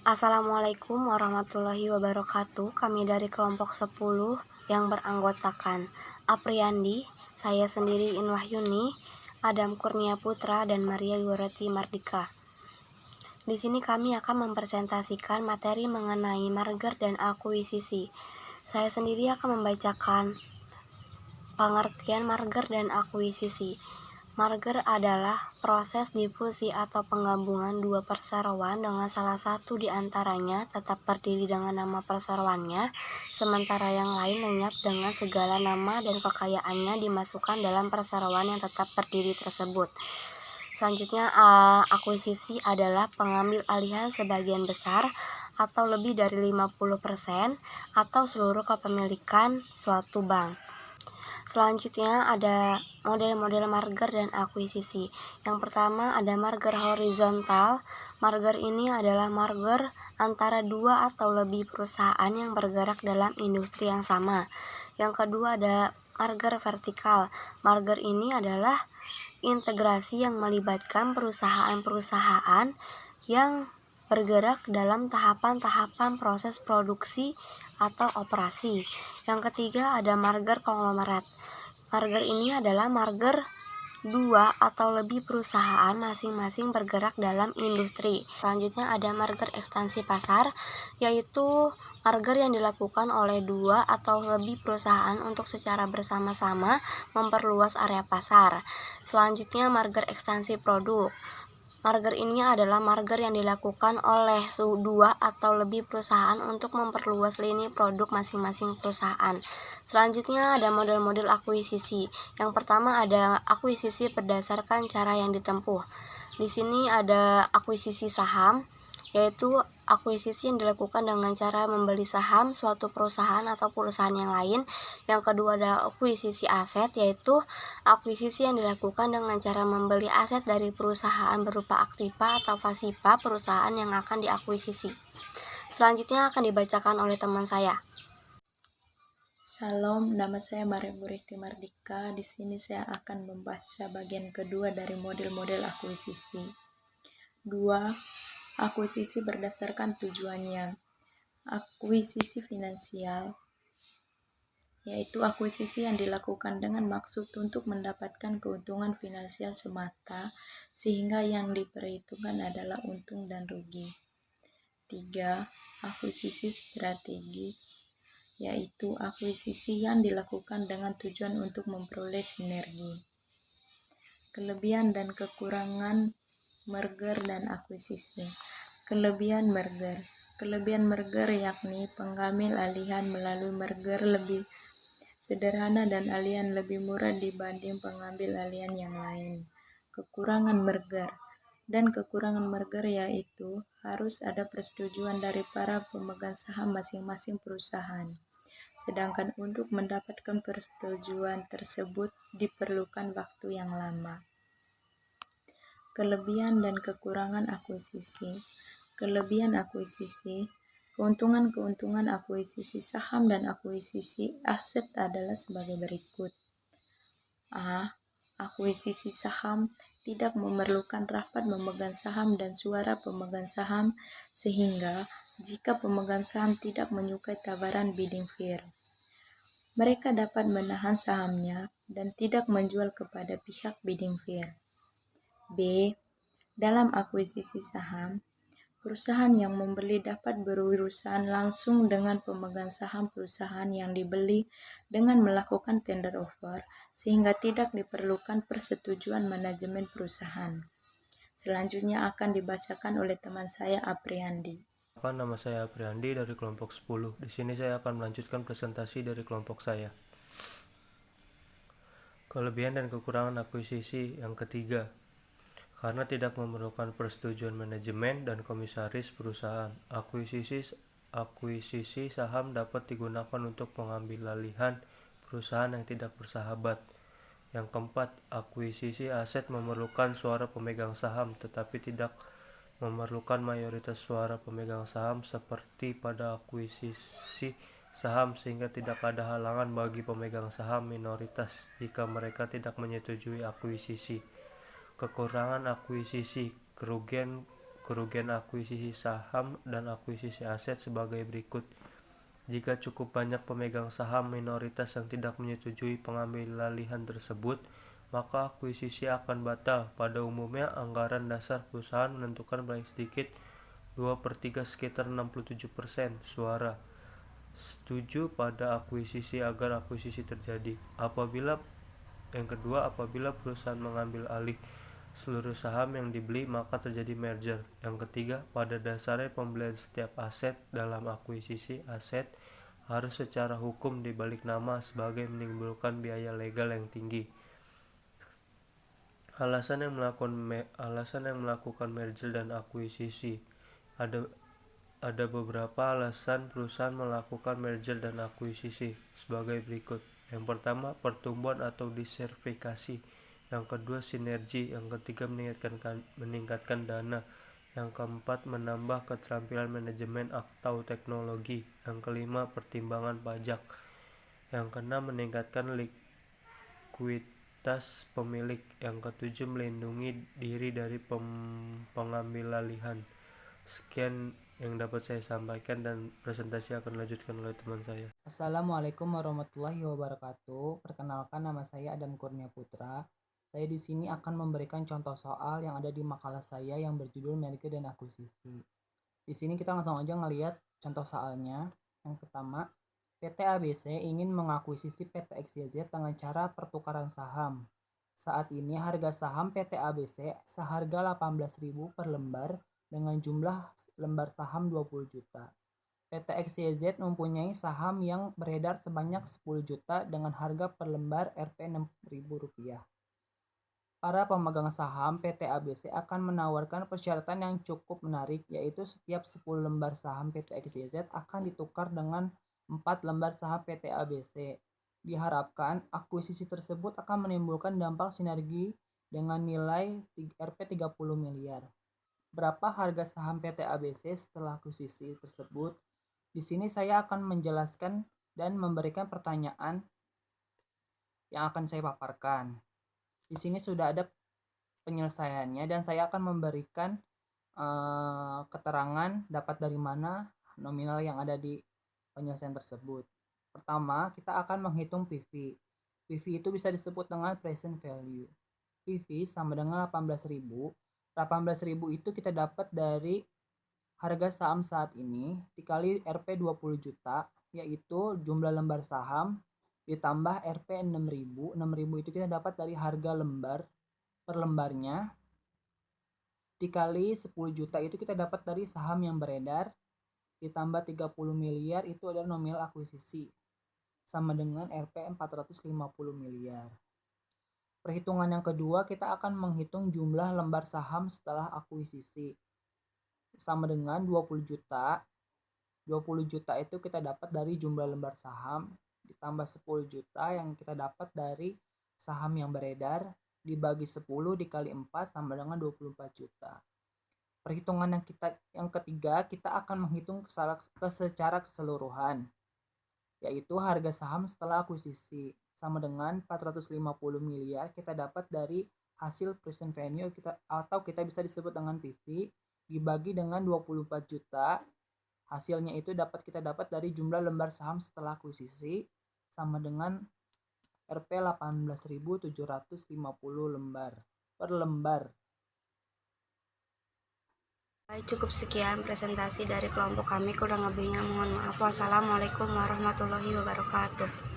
Assalamualaikum warahmatullahi wabarakatuh. Kami dari kelompok 10 yang beranggotakan Apriandi, saya sendiri Inwahyuni, Adam Kurnia Putra, dan Maria Yurati Mardika. Di sini kami akan mempresentasikan materi mengenai merger dan akuisisi. Saya sendiri akan membacakan pengertian merger dan akuisisi. Merger adalah proses difusi atau penggabungan dua perseroan dengan salah satu di antaranya tetap berdiri dengan nama perseroannya, sementara yang lain lenyap dengan segala nama dan kekayaannya dimasukkan dalam perseroan yang tetap berdiri tersebut. Selanjutnya, akuisisi adalah pengambil alihan sebagian besar atau lebih dari 50% atau seluruh kepemilikan suatu bank. Selanjutnya ada model-model merger dan akuisisi. Yang pertama ada merger horizontal. Merger ini adalah merger antara dua atau lebih perusahaan yang bergerak dalam industri yang sama. Yang kedua ada merger vertikal. Merger ini adalah integrasi yang melibatkan perusahaan-perusahaan yang bergerak dalam tahapan-tahapan proses produksi atau operasi. Yang ketiga ada merger konglomerat. Merger ini adalah merger dua atau lebih perusahaan masing-masing bergerak dalam industri. Selanjutnya ada merger ekstensi pasar, yaitu merger yang dilakukan oleh dua atau lebih perusahaan untuk secara bersama-sama memperluas area pasar. Selanjutnya merger ekstensi produk. Merger ini adalah merger yang dilakukan oleh dua atau lebih perusahaan untuk memperluas lini produk masing-masing perusahaan. Selanjutnya ada model-model akuisisi. Yang pertama ada akuisisi berdasarkan cara yang ditempuh. Di sini ada akuisisi saham, yaitu akuisisi yang dilakukan dengan cara membeli saham suatu perusahaan atau perusahaan yang lain. Yang kedua ada akuisisi aset, yaitu akuisisi yang dilakukan dengan cara membeli aset dari perusahaan berupa aktiva atau pasiva perusahaan yang akan diakuisisi. Selanjutnya akan dibacakan oleh teman saya. Salam, nama saya Maria Yurati Mardika. Di sini saya akan membaca bagian kedua dari model-model akuisisi. 2. Akuisisi berdasarkan tujuannya. Akuisisi finansial, yaitu akuisisi yang dilakukan dengan maksud untuk mendapatkan keuntungan finansial semata, sehingga yang diperhitungkan adalah untung dan rugi. 3. Akuisisi strategi, yaitu akuisisi yang dilakukan dengan tujuan untuk memperoleh sinergi. Kelebihan dan kekurangan merger dan akuisisi. Kelebihan merger. Kelebihan merger yakni pengambil alihan melalui merger lebih sederhana dan alihan lebih murah dibanding pengambil alihan yang lain. Kekurangan merger dan kekurangan merger yaitu harus ada persetujuan dari para pemegang saham masing-masing perusahaan. Sedangkan untuk mendapatkan persetujuan tersebut diperlukan waktu yang lama. Kelebihan dan kekurangan akuisisi. Kelebihan akuisisi. Keuntungan-keuntungan akuisisi saham dan akuisisi aset adalah sebagai berikut. A. Akuisisi saham tidak memerlukan rapat memegang saham dan suara pemegang saham, sehingga jika pemegang saham tidak menyukai tawaran bidding fair, mereka dapat menahan sahamnya dan tidak menjual kepada pihak bidding fair. B. Dalam akuisisi saham, perusahaan yang membeli dapat berurusan langsung dengan pemegang saham perusahaan yang dibeli dengan melakukan tender offer, sehingga tidak diperlukan persetujuan manajemen perusahaan. Selanjutnya akan dibacakan oleh teman saya Apriandi. Nama saya Apriandi dari kelompok 10. Di sini saya akan melanjutkan presentasi dari kelompok saya. Kelebihan dan kekurangan akuisisi yang ketiga. Karena tidak memerlukan persetujuan manajemen dan komisaris perusahaan, akuisisi saham dapat digunakan untuk mengambil alihan perusahaan yang tidak bersahabat. Yang keempat, akuisisi aset memerlukan suara pemegang saham tetapi tidak memerlukan mayoritas suara pemegang saham seperti pada akuisisi saham, sehingga tidak ada halangan bagi pemegang saham minoritas jika mereka tidak menyetujui akuisisi. Kekurangan akuisisi. Kerugian kerugian akuisisi saham dan akuisisi aset sebagai berikut. Jika cukup banyak pemegang saham minoritas yang tidak menyetujui pengambilalihan tersebut, maka akuisisi akan batal. Pada umumnya, anggaran dasar perusahaan menentukan paling sedikit 2/3 sekitar 67% suara setuju pada akuisisi agar akuisisi terjadi. Apabila perusahaan mengambil alih seluruh saham yang dibeli, maka terjadi merger. Yang ketiga, pada dasarnya pembelian setiap aset dalam akuisisi aset harus secara hukum dibalik nama sebagai menimbulkan biaya legal yang tinggi. Alasan yang melakukan merger dan akuisisi. Ada beberapa alasan perusahaan melakukan merger dan akuisisi sebagai berikut. Yang pertama, pertumbuhan atau diversifikasi. Yang kedua, sinergi. Yang ketiga, meningkatkan dana. Yang keempat, menambah keterampilan manajemen atau teknologi. Yang kelima, pertimbangan pajak. Yang keenam, meningkatkan likuiditas pemilik. Yang ketujuh, melindungi diri dari pengambilalihan. Sekian yang dapat saya sampaikan dan presentasi akan dilanjutkan oleh teman saya. Assalamualaikum warahmatullahi wabarakatuh. Perkenalkan, nama saya Adam Kurnia Putra. Saya di sini akan memberikan contoh soal yang ada di makalah saya yang berjudul merger dan akuisisi. Di sini kita langsung aja ngelihat contoh soalnya. Yang pertama, PT ABC ingin mengakuisisi PT XYZ dengan cara pertukaran saham. Saat ini harga saham PT ABC seharga 18.000 per lembar dengan jumlah lembar saham 20 juta. PT XYZ mempunyai saham yang beredar sebanyak 10 juta dengan harga per lembar Rp 6.000. Para pemegang saham PT ABC akan menawarkan persyaratan yang cukup menarik, yaitu setiap 10 lembar saham PT XYZ akan ditukar dengan 4 lembar saham PT ABC. Diharapkan akuisisi tersebut akan menimbulkan dampak sinergi dengan nilai Rp 30 miliar. Berapa harga saham PT ABC setelah akuisisi tersebut? Di sini saya akan menjelaskan dan memberikan pertanyaan yang akan saya paparkan. Di sini sudah ada penyelesaiannya dan saya akan memberikan keterangan dapat dari mana nominal yang ada di penyelesaian tersebut. Pertama, kita akan menghitung PV. PV itu bisa disebut dengan present value. PV sama dengan 18.000. 18.000 itu kita dapat dari harga saham saat ini dikali Rp 20 juta, yaitu jumlah lembar saham ditambah Rp 6.000. 6.000 itu kita dapat dari harga lembar per lembarnya dikali 10 juta itu kita dapat dari saham yang beredar ditambah 30 miliar itu adalah nominal akuisisi sama dengan Rp 450 miliar. Perhitungan yang kedua, kita akan menghitung jumlah lembar saham setelah akuisisi. Sama dengan 20 juta. 20 juta itu kita dapat dari jumlah lembar saham ditambah 10 juta yang kita dapat dari saham yang beredar dibagi 10 dikali 4 sama dengan 24 juta. Perhitungan yang ketiga, kita akan menghitung secara keseluruhan, yaitu harga saham setelah akuisisi. Sama dengan 450 miliar kita dapat dari hasil present value atau kita bisa disebut dengan PV dibagi dengan 24 juta. Hasilnya itu kita dapat dari jumlah lembar saham setelah akuisisi sama dengan Rp 18.750 lembar per lembar. Baik, cukup sekian presentasi dari kelompok kami. Kurang lebihnya mohon maaf. Wassalamualaikum warahmatullahi wabarakatuh.